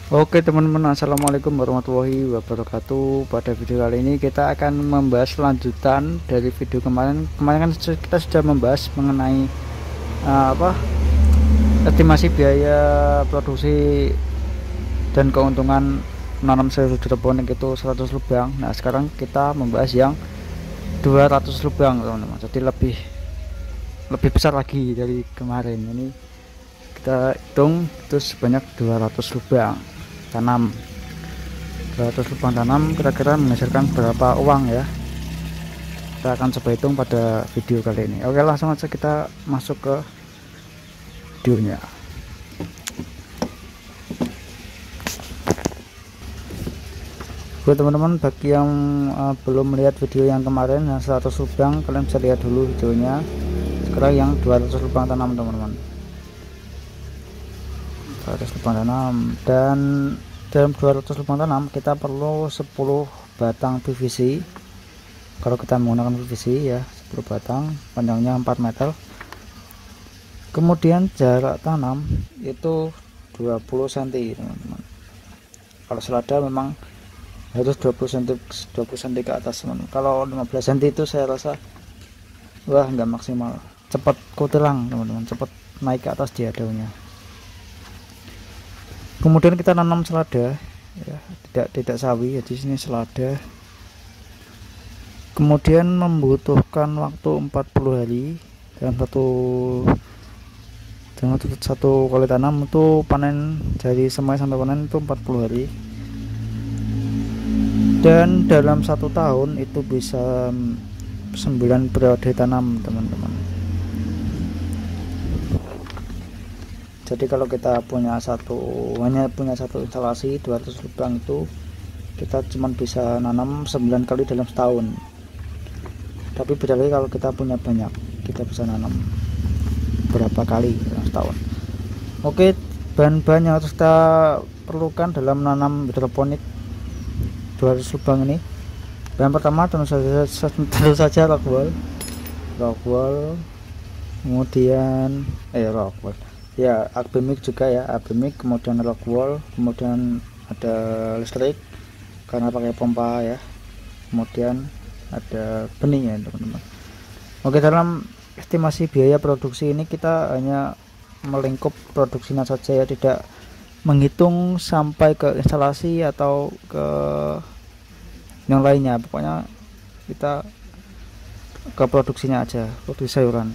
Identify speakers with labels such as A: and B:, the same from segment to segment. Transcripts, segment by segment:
A: Oke teman-teman, assalamualaikum warahmatullahi wabarakatuh. Pada video kali ini kita akan membahas lanjutan dari video kemarin. Kemarin kan kita sudah membahas mengenai estimasi biaya produksi dan keuntungan menanam sayur hidroponik itu 100 lubang. Nah sekarang kita membahas yang 200 lubang teman-teman, jadi lebih besar lagi dari kemarin. Ini kita hitung itu sebanyak 200 lubang tanam. 200 lubang tanam kira-kira menghasilkan berapa uang ya, kita akan coba hitung pada video kali ini. Oke, langsung aja kita masuk ke videonya. Oke teman-teman, bagi yang belum melihat video yang kemarin yang 100 lubang, kalian bisa lihat dulu videonya. Sekarang yang 200 lubang tanam teman-teman, 200 lubang tanam. Dan dalam 200 lubang tanam kita perlu 10 batang PVC. Kalau kita menggunakan PVC ya 10 batang, panjangnya 4 meter. Kemudian jarak tanam itu 20 cm teman-teman. Kalau selada memang harus 20 cm ke atas teman. Kalau 15 cm itu saya rasa wah nggak maksimal, cepat kutilang teman-teman, cepat naik ke atas dia daunnya. Kemudian kita tanam selada ya, tidak sawi ya, di sini selada. Kemudian membutuhkan waktu 40 hari dalam satu kali tanam itu panen, dari semai sampai panen itu 40 hari. Dan dalam 1 tahun itu bisa 9 periode tanam teman-teman. Jadi kalau kita hanya punya satu instalasi 200 lubang itu kita cuma bisa nanam 9 kali dalam setahun. Tapi beda lagi kalau kita punya banyak, kita bisa nanam berapa kali dalam setahun. Oke, bahan-bahan yang harus kita perlukan dalam menanam hidroponik 200 lubang ini. Bahan pertama tentu saja rockwool, kemudian rockwool ya, Abemik juga ya, Abemik, kemudian rockwool, kemudian ada listrik karena pakai pompa ya, kemudian ada benih ya teman-teman. Oke, dalam estimasi biaya produksi ini kita hanya melingkup produksinya saja ya, tidak menghitung sampai ke instalasi atau ke yang lainnya. Pokoknya kita ke produksinya aja, produksi sayuran.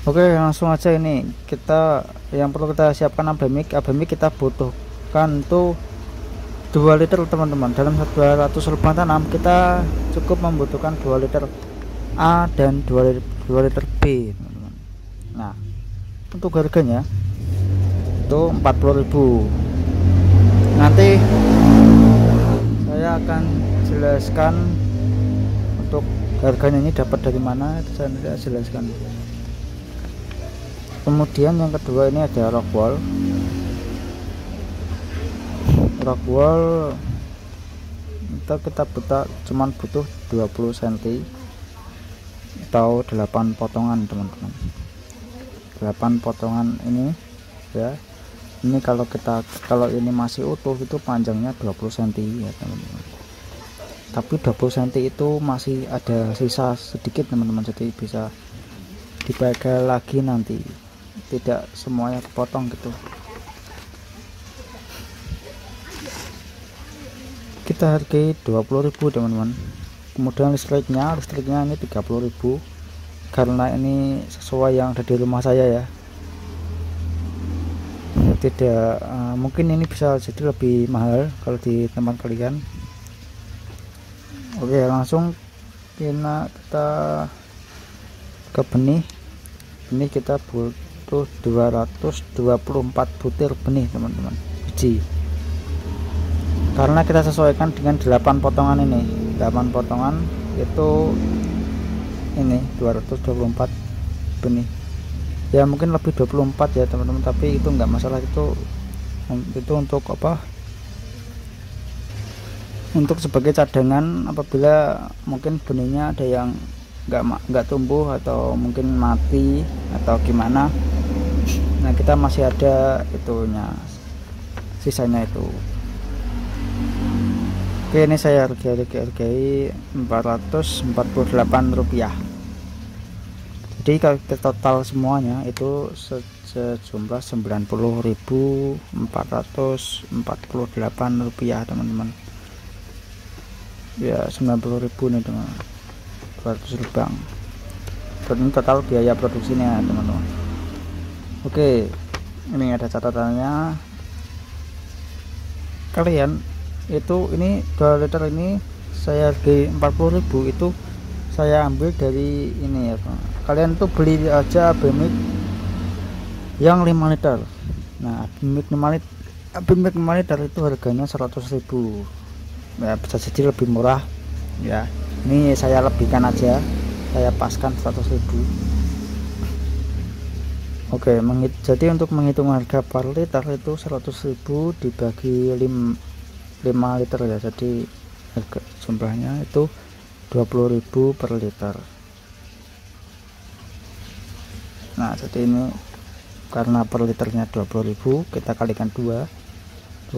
A: Oke, langsung aja. Ini kita yang perlu kita siapkan Abemik kita butuhkan tuh 2 liter teman-teman. Dalam 200 lubang tanam kita cukup membutuhkan 2 liter A dan 2 liter B teman-teman. Nah, untuk harganya itu 40.000. Nanti saya akan jelaskan untuk harganya ini dapat dari mana, itu saya tidak jelaskan. Kemudian yang kedua ini ada rockwool kita cuman butuh 20 cm atau 8 potongan teman-teman. 8 potongan ini ya. Ini kalau ini masih utuh itu panjangnya 20 cm ya teman-teman. Tapi 20 cm itu masih ada sisa sedikit teman-teman, jadi bisa dipakai lagi nanti, tidak semuanya kepotong gitu. Kita hargai 20.000 teman-teman. Kemudian listriknya ini 30.000 karena ini sesuai yang ada di rumah saya ya. Tidak mungkin ini bisa jadi lebih mahal kalau di tempat kalian. Oke, langsung kita ke benih. Kita butuh 224 butir benih teman-teman, biji. Karena kita sesuaikan dengan 8 potongan ini. 8 potongan itu ini 224 benih. Ya mungkin lebih 24 ya teman-teman, tapi itu enggak masalah. Itu untuk apa? Untuk sebagai cadangan apabila mungkin benihnya ada yang nggak tumbuh atau mungkin mati atau gimana. Nah kita masih ada itunya sisanya itu. Oke, ini saya hargai Rp448. Jadi kalau kita total semuanya itu sejumlah Rp90.448 teman-teman. Ya 90.000 nih teman, 200 lubang. Ini total biaya produksinya teman-teman. Oke, ini ada catatannya. Kalian itu ini 2 liter ini saya hargai 40.000, itu saya ambil dari ini ya Pak. Kalian tuh beli aja Bemik yang 5 liter. Nah Bemik 5 liter itu harganya 100.000 ya, bisa jadi lebih murah ya. Ini saya lebihkan aja, saya paskan 100.000. Oke, jadi untuk menghitung harga per liter itu 100.000 dibagi 5 liter ya, jadi harga jumlahnya itu 20.000 per liter. Nah jadi ini karena per liternya 20.000, kita kalikan 2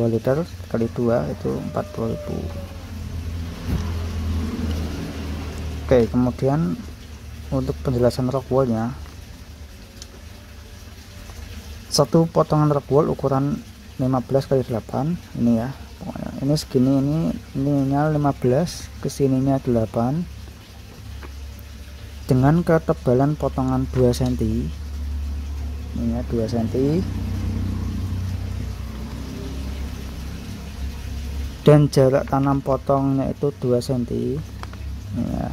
A: liter kali 2 itu 40.000. Oke, kemudian untuk penjelasan rockwoolnya, satu potongan rockwool ukuran 15x8 ini ya, pokoknya ini segini, ininya 15, kesininya 8, dengan ketebalan potongan 2 cm, ini ya 2 cm, dan jarak tanam potongnya itu 2 cm ini ya,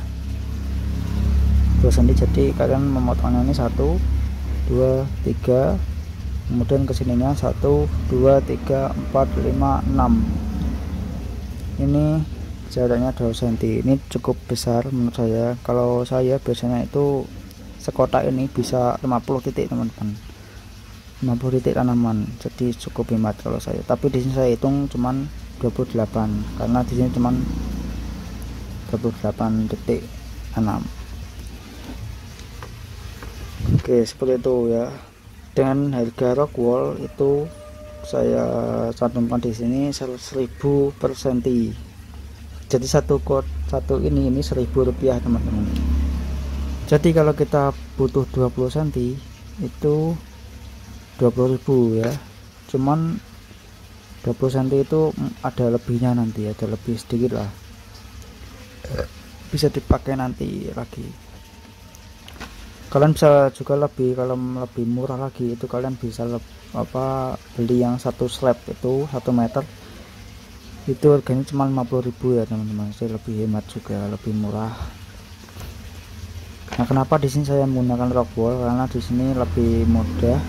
A: 2 cm. Jadi kalian memotongnya ini 1 2 3, kemudian kesininya 1 2 3 4 5 6, ini jaraknya 2 cm. Ini cukup besar menurut saya. Kalau saya biasanya itu sekotak ini bisa 50 titik teman-teman, 50 titik tanaman, jadi cukup hemat kalau saya. Tapi di sini saya hitung cuman 28 karena di sini cuman 28 detik tanam. Oke, seperti itu ya. Dengan harga rockwool itu saya cantumkan di sini 1.000 per senti. Jadi satu ini Rp1.000 teman-teman. Jadi kalau kita butuh 20 cm itu 20.000 ya. Cuman 20 cm itu ada lebihnya nanti, ada lebih sedikit lah, bisa dipakai nanti lagi. Kalian bisa juga kalau lebih murah lagi itu kalian bisa beli yang 1 slab itu 1 meter, itu harganya cuma 50.000 ya teman-teman. Saya lebih hemat juga, lebih murah. Nah kenapa di sini saya menggunakan rockwool, karena di sini lebih mudah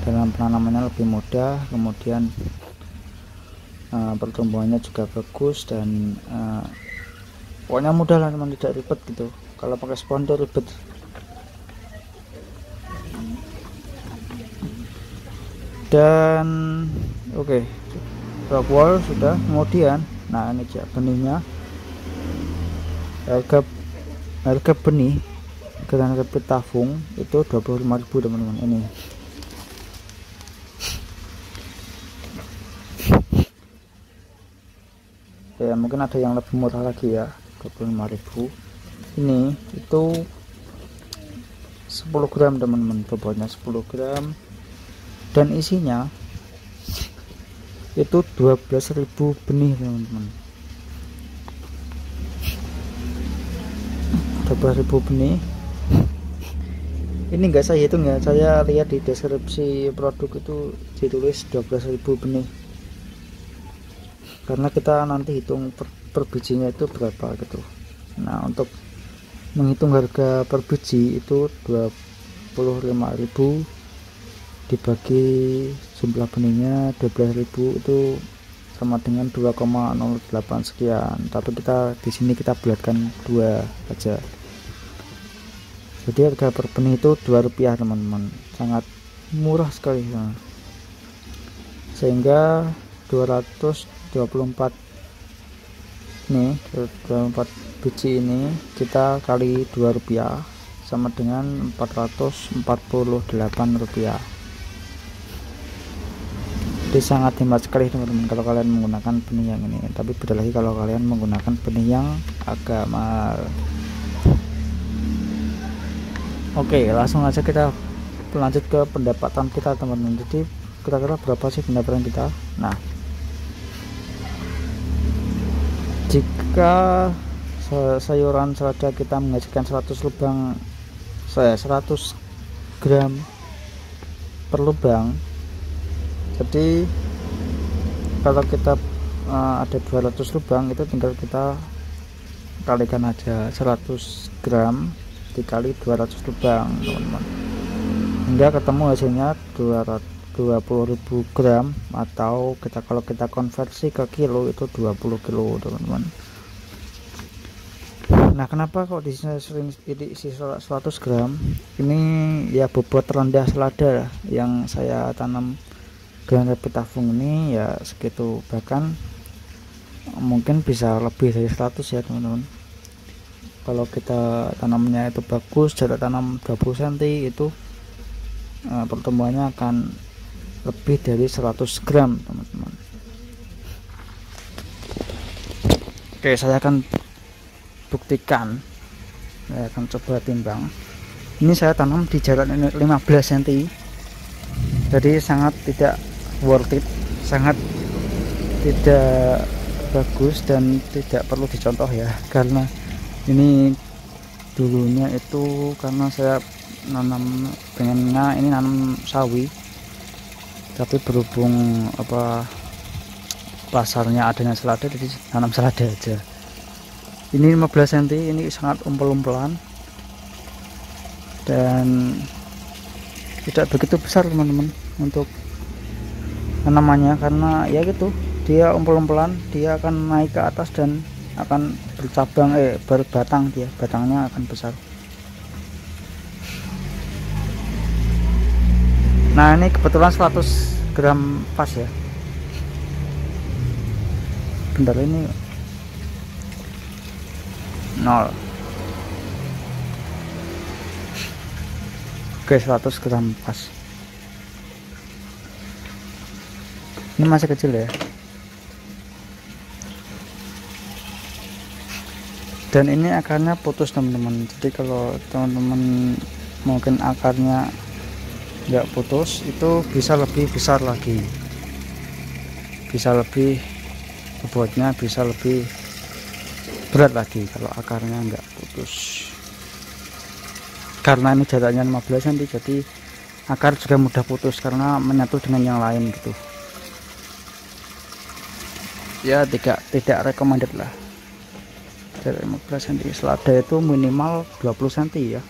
A: dalam penanamannya, lebih mudah, kemudian pertumbuhannya juga bagus, dan pokoknya mudah lah teman, tidak ribet gitu. Kalau pakai sponsor ribet. Dan oke, rockwool sudah. Kemudian nah ini aja benihnya, harga benih dengan harga tabung itu 25.000 teman-teman. Ini ya, mungkin ada yang lebih murah lagi ya, 25.000. Ini itu 10 gram teman-teman, bobotnya 10 gram, dan isinya itu 12.000 benih teman-teman. 12.000 benih. Ini enggak saya hitung ya, saya lihat di deskripsi produk itu ditulis 12.000 benih, karena kita nanti hitung per bijinya itu berapa gitu. Nah untuk menghitung harga per biji itu 25.000 dibagi jumlah benihnya 12.000 itu sama dengan 2,08 sekian. Tapi kita di sini kita bulatkan 2 aja. Jadi harga per benih itu Rp2 teman-teman, sangat murah sekali ya. Sehingga 224 nih, 24 biji ini kita kali Rp2 sama dengan Rp448. Jadi sangat hemat sekali teman-teman kalau kalian menggunakan benih yang ini, tapi beda lagi kalau kalian menggunakan benih yang agak mahal. Oke, langsung aja kita lanjut ke pendapatan kita teman-teman. Jadi kira-kira berapa sih pendapatan kita? Nah, jika sayuran selada kita menghasilkan 100 lubang 100 gram per lubang, jadi kalau kita ada 200 lubang, itu tinggal kita kalikan aja 100 gram dikali 200 lubang teman-teman, hingga ketemu hasilnya 20.000 gram, atau kalau kita konversi ke kilo itu 20 kilo teman-teman. Nah, kenapa kok di sini sering isi 100 gram? Ini ya bobot terendah selada yang saya tanam Grand Rapid tabung ini ya segitu, bahkan mungkin bisa lebih dari 100 ya teman-teman. Kalau kita tanamnya itu bagus, jarak tanam 20 cm, itu pertumbuhannya akan lebih dari 100 gram teman-teman. Oke, saya akan buktikan, saya akan coba timbang. Ini saya tanam di jarak 15 cm, jadi sangat tidak worth it, sangat tidak bagus dan tidak perlu dicontoh ya, karena ini dulunya itu karena saya pengennya ini nanam sawi, tapi berhubung pasarnya adanya selada, jadi nanam selada aja. Ini 15 cm, ini sangat umpel-umpelan dan tidak begitu besar teman-teman untuk tanamannya, karena ya gitu, dia umpel-umpelan, dia akan naik ke atas dan akan bercabang berbatang, dia batangnya akan besar. Nah, ini kebetulan 100 gram pas ya. Bentar, ini 0. Oke, 100 gram pas. Ini masih kecil ya. Dan ini akarnya putus teman-teman, jadi kalau teman-teman mungkin akarnya nggak putus, itu bisa lebih besar lagi, bisa lebih bobotnya, bisa lebih berat lagi kalau akarnya nggak putus. Karena ini jaraknya 15 cm, jadi akar juga mudah putus karena menyatu dengan yang lain gitu ya. Tidak recommended lah. Dari 15 cm, selada itu minimal 20 cm ya.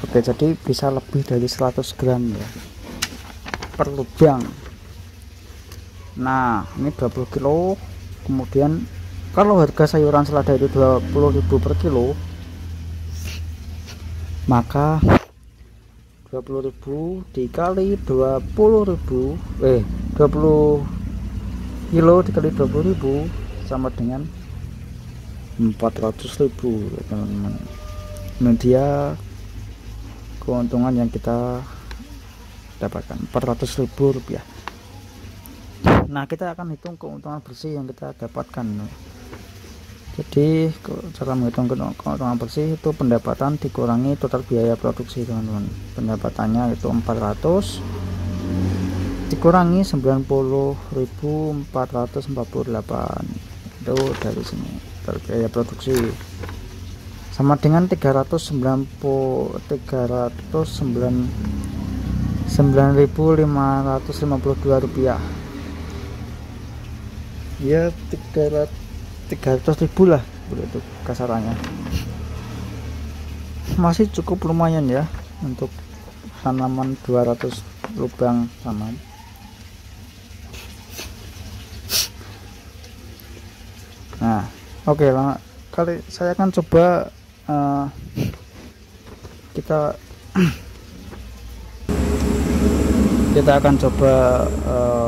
A: Oke, jadi bisa lebih dari 100 gram ya per lubang. Nah, ini 20 kilo. Kemudian kalau harga sayuran selada itu 20.000 per kilo, maka 20.000 dikali 20.000 20 kilo dikali 20.000 sama dengan 400.000 teman-teman. Ini dia keuntungan yang kita dapatkan, 400.000 rupiah. Nah, kita akan hitung keuntungan bersih yang kita dapatkan. Jadi cara menghitung keuntungan bersih itu pendapatan dikurangi total biaya produksi teman-teman. Pendapatannya itu 400 dikurangi 90.448, itu dari sini total biaya produksi sama dengan 9.552 rupiah ya, 300.000 lah begitu kasarannya. Masih cukup lumayan ya untuk tanaman 200 lubang tanam. Nah, oke lah, kali saya akan coba kita akan coba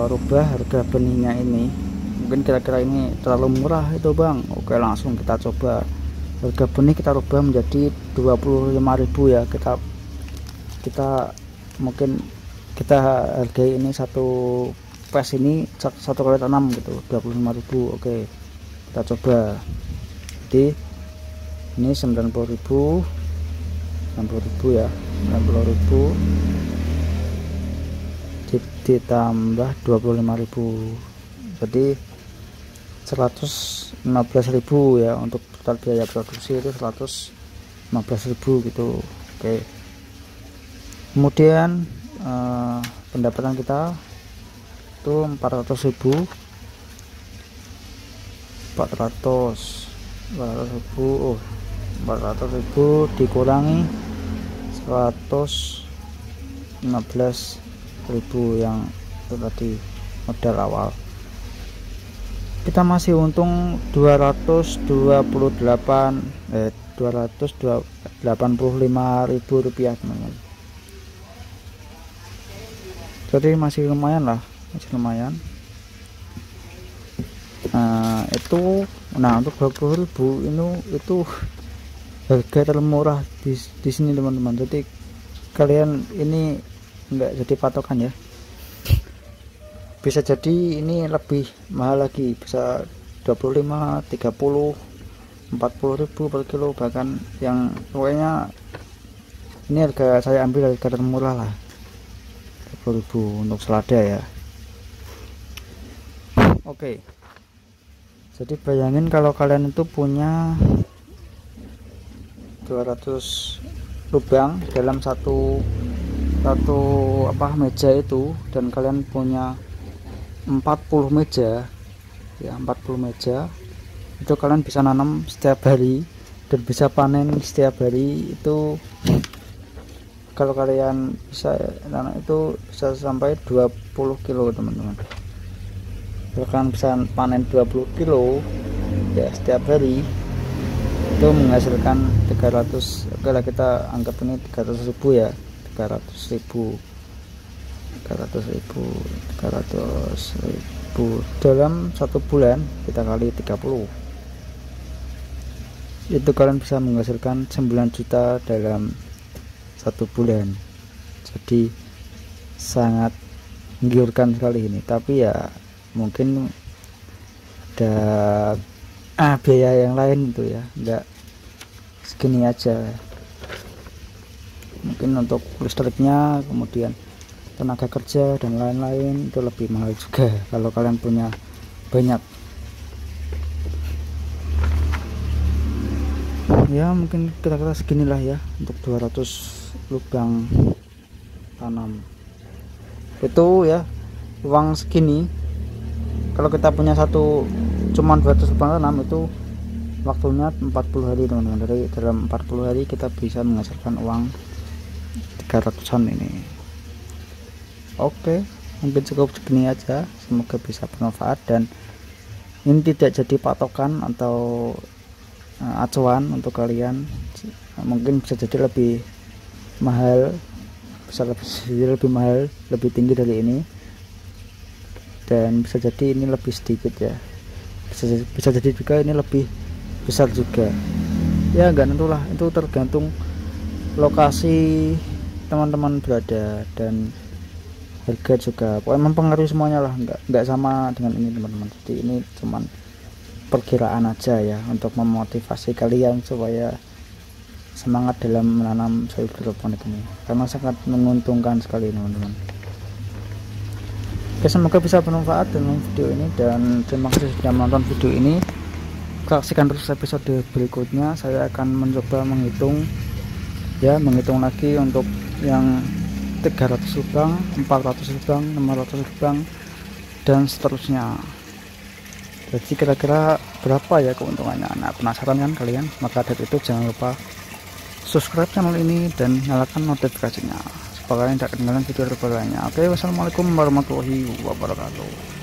A: rubah harga benihnya ini. Mungkin kira-kira ini terlalu murah itu bang. Oke, langsung kita coba harga benih kita rubah menjadi 25.000 ya. Kita kita mungkin kita hargai ini satu pes ini 1 kali tanam gitu 25.000. Oke, kita coba. Jadi ini 90.000 ya, 90.000 ditambah 25.000, jadi 115.000 ya. Untuk total biaya produksi itu 115.000 gitu. Oke, kemudian pendapatan kita itu 400.000 dikurangi 115.000 yang itu tadi modal awal, kita masih untung 285.000 rupiah teman-teman. Jadi masih lumayan lah, masih lumayan. Untuk 20.000 ini itu harga termurah di sini teman-teman. Jadi kalian ini enggak jadi patokan ya, bisa jadi ini lebih mahal lagi, bisa 25, 30, 40.000 per kilo, bahkan yang pokoknya ini harga saya ambil harga termurah lah, 20.000 untuk selada ya. Oke, jadi bayangin kalau kalian itu punya 200 lubang dalam satu meja itu, dan kalian punya 40 meja ya, 40 meja itu kalian bisa nanam setiap hari dan bisa panen setiap hari. Itu kalau kalian bisa nanam itu bisa sampai 20 kilo teman-teman. Kalau kalian bisa panen 20 kilo ya setiap hari, itu menghasilkan 300. Oke lah, kita anggap ini 300.000 ya, 300.000 dalam 1 bulan, kita kali 30, itu kalian bisa menghasilkan 9 juta dalam 1 bulan. Jadi sangat menggiurkan sekali ini. Tapi ya mungkin ada biaya yang lain itu ya, enggak segini aja. Mungkin untuk listriknya, kemudian tenaga kerja dan lain-lain itu lebih mahal juga kalau kalian punya banyak ya. Mungkin kira-kira seginilah ya untuk 200 lubang tanam itu ya, uang segini. Kalau kita punya cuman 200 lubang tanam, itu waktunya 40 hari teman-teman. Dari dalam 40 hari kita bisa menghasilkan uang 300-an ini. Oke, mungkin cukup segini aja, semoga bisa bermanfaat, dan ini tidak jadi patokan atau acuan untuk kalian. Mungkin bisa jadi lebih mahal, bisa lebih mahal, lebih tinggi dari ini, dan bisa jadi ini lebih sedikit ya, bisa jadi juga ini lebih besar juga ya, enggak tentulah, itu tergantung lokasi teman-teman berada dan harga juga. Pokoknya mempengaruhi semuanya lah, enggak sama dengan ini teman-teman. Jadi ini cuman perkiraan aja ya, untuk memotivasi kalian supaya semangat dalam menanam sayur hidroponik ini, karena sangat menguntungkan sekali teman-teman. Oke, semoga bisa bermanfaat dengan video ini, dan terima kasih sudah menonton video ini. Saksikan terus episode berikutnya. Saya akan mencoba menghitung lagi untuk yang 300 lubang, 400 lubang, 600 lubang, dan seterusnya. Jadi kira-kira berapa ya keuntungannya? Nah, penasaran kan kalian? Maka dari itu jangan lupa subscribe channel ini dan nyalakan notifikasinya supaya kalian tidak ketinggalan video terbaru lainnya. Oke, wassalamualaikum warahmatullahi wabarakatuh.